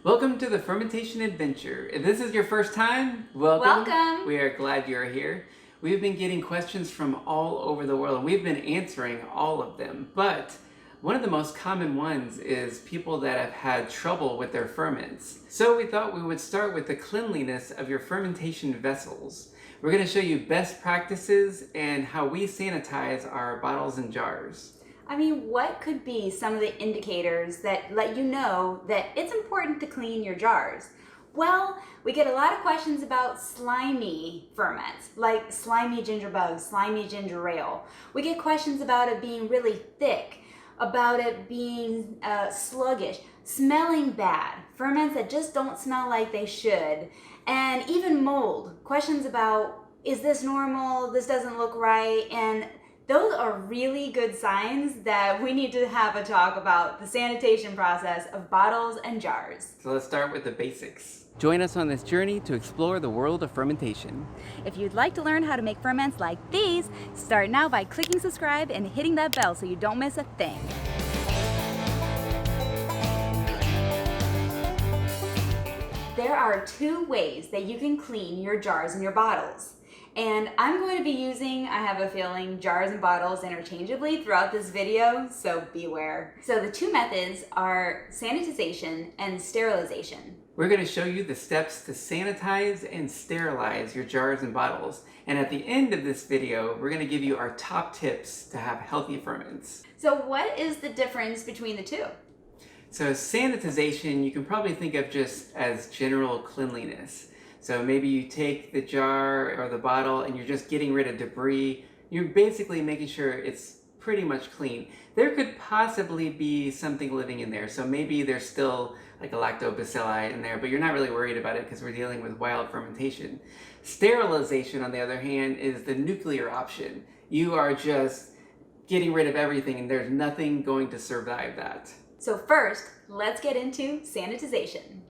Welcome to the Fermentation Adventure. If this is your first time, welcome. We are glad you're here. We've been getting questions from all over the world, and we've been answering all of them. But one of the most common ones is people that have had trouble with their ferments. So we thought we would start with the cleanliness of your fermentation vessels. We're going to show you best practices and how we sanitize our bottles and jars. I mean, what could be some of the indicators that let you know that it's important to clean your jars? Well, we get a lot of questions about slimy ferments, like slimy ginger bug, slimy ginger ale. We get questions about it being really thick, about it being sluggish, smelling bad, ferments that just don't smell like they should, and even mold. Questions about, is this normal? This doesn't look right. And those are really good signs that we need to have a talk about the sanitation process of bottles and jars. So let's start with the basics. Join us on this journey to explore the world of fermentation. If you'd like to learn how to make ferments like these, start now by clicking subscribe and hitting that bell so you don't miss a thing. There are two ways that you can clean your jars and your bottles. And I'm going to be using, I have a feeling, jars and bottles interchangeably throughout this video, so beware. So the two methods are sanitization and sterilization. We're going to show you the steps to sanitize and sterilize your jars and bottles. And at the end of this video, we're going to give you our top tips to have healthy ferments. So what is the difference between the two? So sanitization, you can probably think of just as general cleanliness. So maybe you take the jar or the bottle and you're just getting rid of debris. You're basically making sure it's pretty much clean. There could possibly be something living in there. So maybe there's still like a lactobacilli in there, but you're not really worried about it because we're dealing with wild fermentation. Sterilization, on the other hand, is the nuclear option. You are just getting rid of everything and there's nothing going to survive that. So first, let's get into sanitization.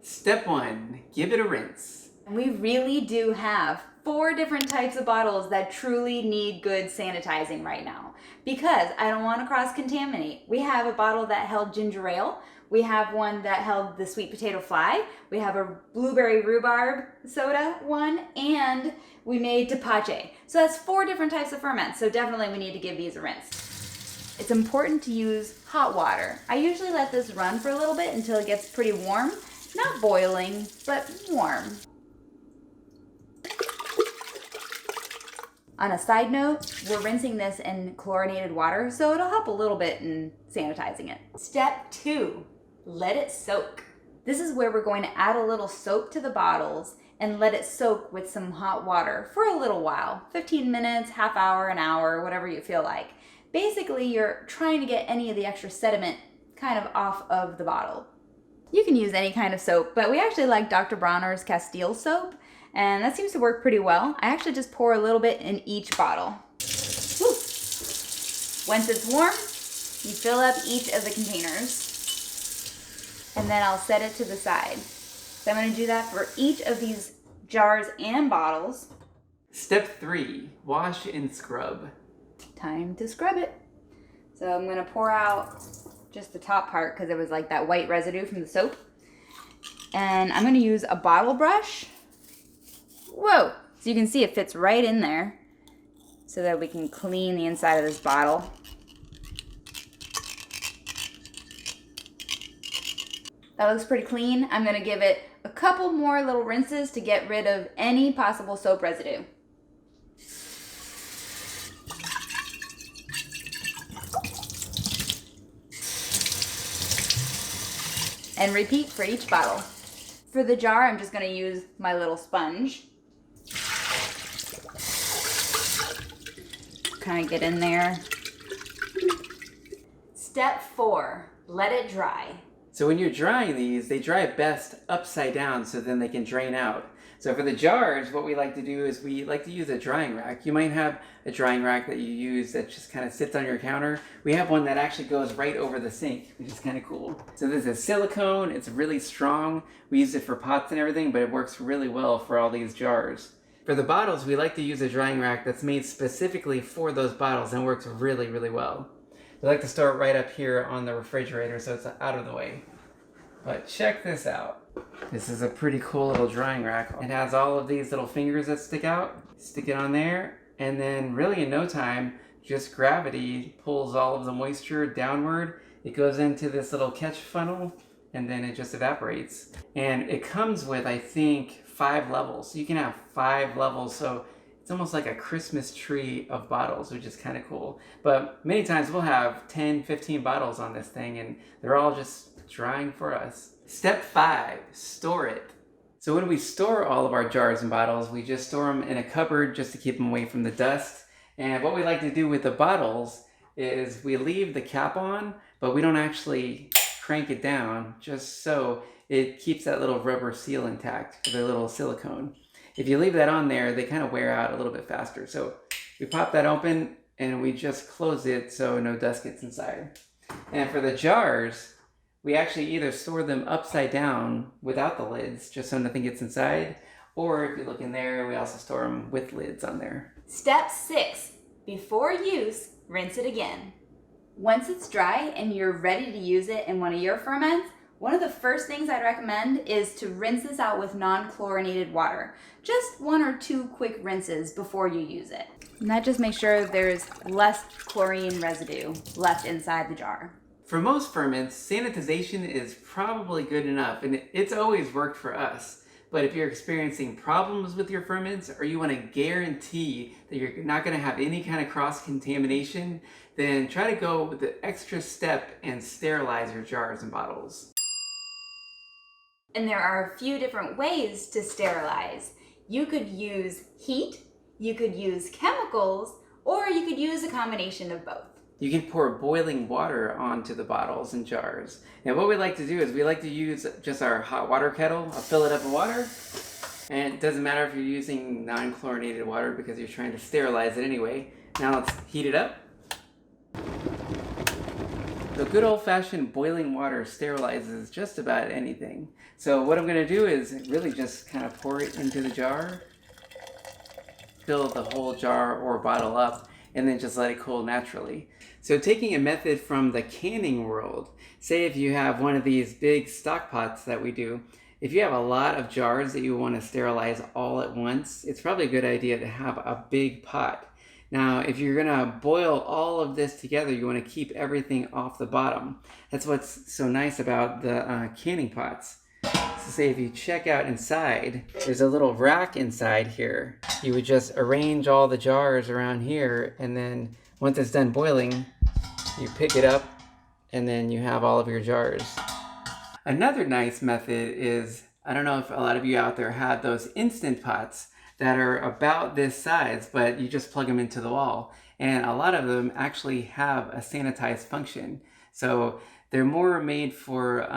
Step 1, give it a rinse. And we really do have 4 different types of bottles that truly need good sanitizing right now, because I don't want to cross-contaminate. We have a bottle that held ginger ale, we have one that held the sweet potato fly, we have a blueberry rhubarb soda one, and we made tepache. So that's 4 different types of ferments, so definitely we need to give these a rinse. It's important to use hot water. I usually let this run for a little bit until it gets pretty warm. Not boiling, but warm. On a side note, we're rinsing this in chlorinated water, so it'll help a little bit in sanitizing it. Step 2, let it soak. This is where we're going to add a little soap to the bottles and let it soak with some hot water for a little while. 15 minutes, half hour, an hour, whatever you feel like. Basically, you're trying to get any of the extra sediment kind of off of the bottle. You can use any kind of soap, but we actually like Dr. Bronner's Castile soap, and that seems to work pretty well. I actually just pour a little bit in each bottle. Woo. Once it's warm, you fill up each of the containers, and then I'll set it to the side. So I'm going to do that for each of these jars and bottles. Step 3, wash and scrub. Time to scrub it. So I'm going to pour out just the top part because it was like that white residue from the soap. And I'm going to use a bottle brush. Whoa! So you can see it fits right in there so that we can clean the inside of this bottle. That looks pretty clean. I'm going to give it a couple more little rinses to get rid of any possible soap residue. And repeat for each bottle. For the jar, I'm just going to use my little sponge. Kind of get in there. Step 4, let it dry. So when you're drying these, they dry best upside down so then they can drain out. So for the jars, what we like to do is we like to use a drying rack. You might have a drying rack that you use that just kind of sits on your counter. We have one that actually goes right over the sink, which is kind of cool. So this is silicone, it's really strong. We use it for pots and everything, but it works really well for all these jars. For the bottles, we like to use a drying rack that's made specifically for those bottles and works really, really well. We like to store it right up here on the refrigerator so it's out of the way. But check this out. This is a pretty cool little drying rack. It has all of these little fingers that stick out. Stick it on there, and then really in no time, just gravity pulls all of the moisture downward. It goes into this little catch funnel, and then it just evaporates. And it comes with, I think, 5 levels. So you can have 5 levels. So it's almost like a Christmas tree of bottles, which is kind of cool. But many times we'll have 10, 15 bottles on this thing, and they're all just drying for us. Step 5, store it. So when we store all of our jars and bottles, we just store them in a cupboard just to keep them away from the dust. And what we like to do with the bottles is we leave the cap on, but we don't actually crank it down, just so it keeps that little rubber seal intact, the little silicone. If you leave that on there, they kind of wear out a little bit faster. So we pop that open and we just close it so no dust gets inside. And for the jars, we actually either store them upside down without the lids, just so nothing gets inside, or if you look in there, we also store them with lids on there. Step 6, before use, rinse it again. Once it's dry and you're ready to use it in one of your ferments, one of the first things I'd recommend is to rinse this out with non-chlorinated water. Just 1 or 2 quick rinses before you use it. And that just makes sure there's less chlorine residue left inside the jar. For most ferments, sanitization is probably good enough, and it's always worked for us. But if you're experiencing problems with your ferments, or you want to guarantee that you're not going to have any kind of cross-contamination, then try to go with the extra step and sterilize your jars and bottles. And there are a few different ways to sterilize. You could use heat, you could use chemicals, or you could use a combination of both. You can pour boiling water onto the bottles and jars. And what we like to do is we like to use just our hot water kettle. I'll fill it up with water. And it doesn't matter if you're using non-chlorinated water because you're trying to sterilize it anyway. Now let's heat it up. The good old-fashioned boiling water sterilizes just about anything. So what I'm going to do is really just kind of pour it into the jar. Fill the whole jar or bottle up, and then just let it cool naturally. So taking a method from the canning world, say if you have one of these big stock pots that we do, if you have a lot of jars that you want to sterilize all at once, it's probably a good idea to have a big pot. Now, if you're gonna boil all of this together, you want to keep everything off the bottom. That's what's so nice about the canning pots. So say if you check out inside, there's a little rack inside here. You would just arrange all the jars around here, and then once it's done boiling, you pick it up, and then you have all of your jars. Another nice method is, I don't know if a lot of you out there have those instant pots that are about this size, but you just plug them into the wall. And a lot of them actually have a sanitize function. So they're more made for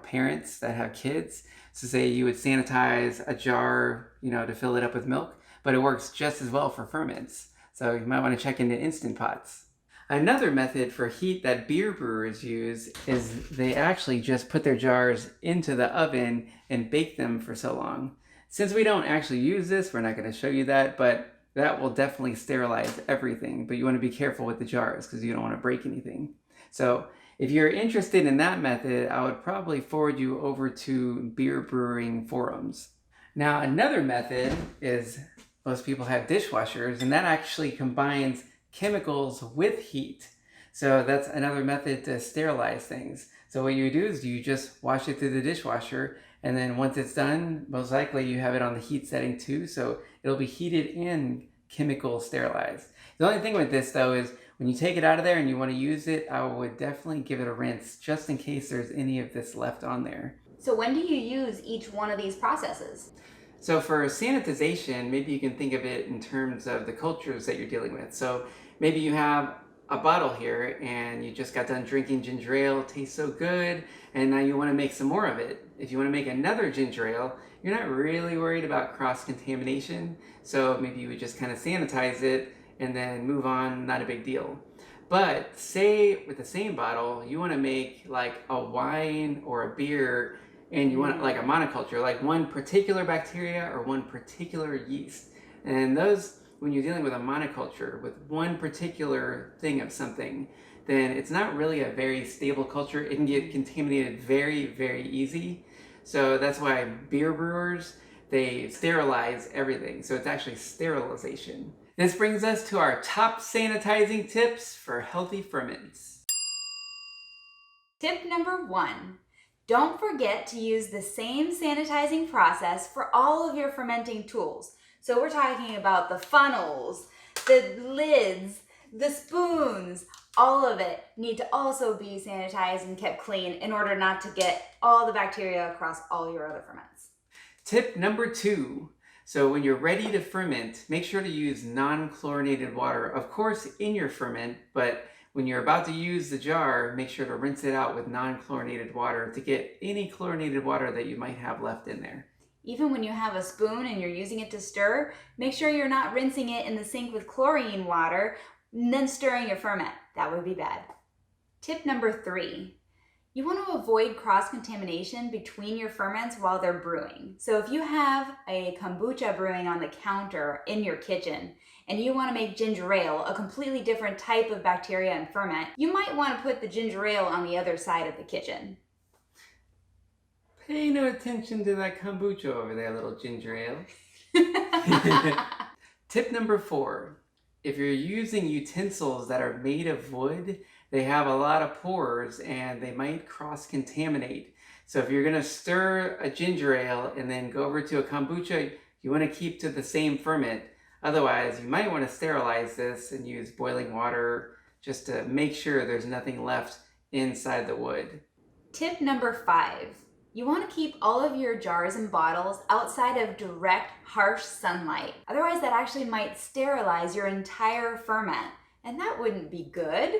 parents that have kids. So say you would sanitize a jar, to fill it up with milk, but it works just as well for ferments. So you might want to check into instant pots. Another method for heat that beer brewers use is they actually just put their jars into the oven and bake them for so long. Since we don't actually use this, we're not going to show you that, but that will definitely sterilize everything. But you want to be careful with the jars because you don't want to break anything. So if you're interested in that method, I would probably forward you over to beer brewing forums. Now, another method is most people have dishwashers, and that actually combines chemicals with heat. So that's another method to sterilize things. So what you do is you just wash it through the dishwasher, and then once it's done, most likely you have it on the heat setting too, so it'll be heated and chemical sterilized. The only thing with this though is when you take it out of there and you want to use it, I would definitely give it a rinse just in case there's any of this left on there. So when do you use each one of these processes? So for sanitization, maybe you can think of it in terms of the cultures that you're dealing with. So maybe you have a bottle here and you just got done drinking ginger ale, it tastes so good, and now you want to make some more of it. If you want to make another ginger ale, you're not really worried about cross-contamination, so maybe you would just kind of sanitize it and then move on, not a big deal. But say with the same bottle, you want to make like a wine or a beer, and you want like a monoculture, like one particular bacteria or one particular yeast. And those, when you're dealing with a monoculture, with one particular thing of something, then it's not really a very stable culture. It can get contaminated very, very easy. So that's why beer brewers, they sterilize everything. So it's actually sterilization. This brings us to our top sanitizing tips for healthy ferments. Tip number 1. Don't forget to use the same sanitizing process for all of your fermenting tools. So we're talking about the funnels, the lids, the spoons, all of it need to also be sanitized and kept clean in order not to get all the bacteria across all your other ferments. Tip number 2. So when you're ready to ferment, make sure to use non-chlorinated water, of course, in your ferment, but when you're about to use the jar, make sure to rinse it out with non-chlorinated water to get any chlorinated water that you might have left in there. Even when you have a spoon and you're using it to stir, make sure you're not rinsing it in the sink with chlorine water and then stirring your ferment. That would be bad. Tip number 3. You want to avoid cross-contamination between your ferments while they're brewing. So if you have a kombucha brewing on the counter in your kitchen and you want to make ginger ale, a completely different type of bacteria and ferment, you might want to put the ginger ale on the other side of the kitchen. Pay no attention to that kombucha over there, little ginger ale. Tip number 4. If you're using utensils that are made of wood, they have a lot of pores and they might cross-contaminate. So if you're going to stir a ginger ale and then go over to a kombucha, you want to keep to the same ferment. Otherwise, you might want to sterilize this and use boiling water just to make sure there's nothing left inside the wood. Tip number 5. You want to keep all of your jars and bottles outside of direct, harsh sunlight. Otherwise, that actually might sterilize your entire ferment, and that wouldn't be good.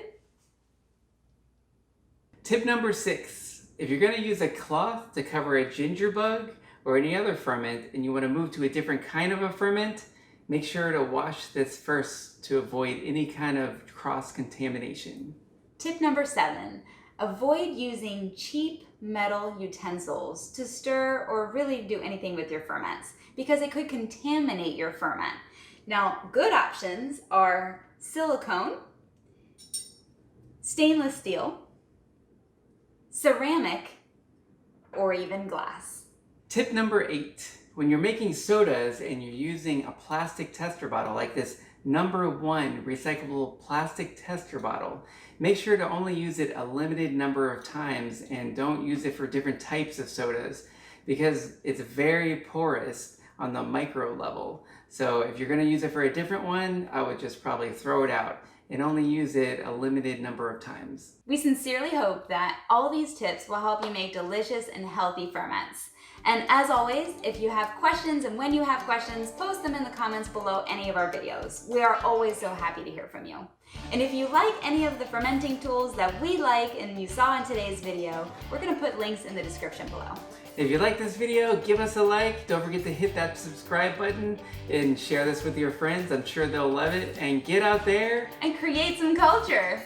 Tip number 6. If you're going to use a cloth to cover a ginger bug or any other ferment and you want to move to a different kind of a ferment, make sure to wash this first to avoid any kind of cross-contamination. Tip number 7. Avoid using cheap metal utensils to stir or really do anything with your ferments because it could contaminate your ferment. Now, good options are silicone, stainless steel, ceramic, or even glass. Tip number 8. When you're making sodas and you're using a plastic tester bottle like this #1 recyclable plastic tester bottle, make sure to only use it a limited number of times and don't use it for different types of sodas because it's very porous on the micro level. So if you're going to use it for a different one, I would just probably throw it out and only use it a limited number of times. We sincerely hope that all these tips will help you make delicious and healthy ferments. And as always, if you have questions and when you have questions, post them in the comments below any of our videos. We are always so happy to hear from you. And if you like any of the fermenting tools that we like and you saw in today's video, we're going to put links in the description below. If you like this video, give us a like. Don't forget to hit that subscribe button and share this with your friends. I'm sure they'll love it. And get out there and create some culture.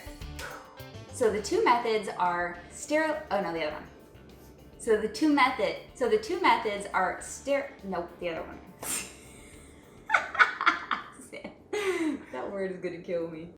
So the two methods are the other one. So the two methods are the other one. That word is gonna kill me.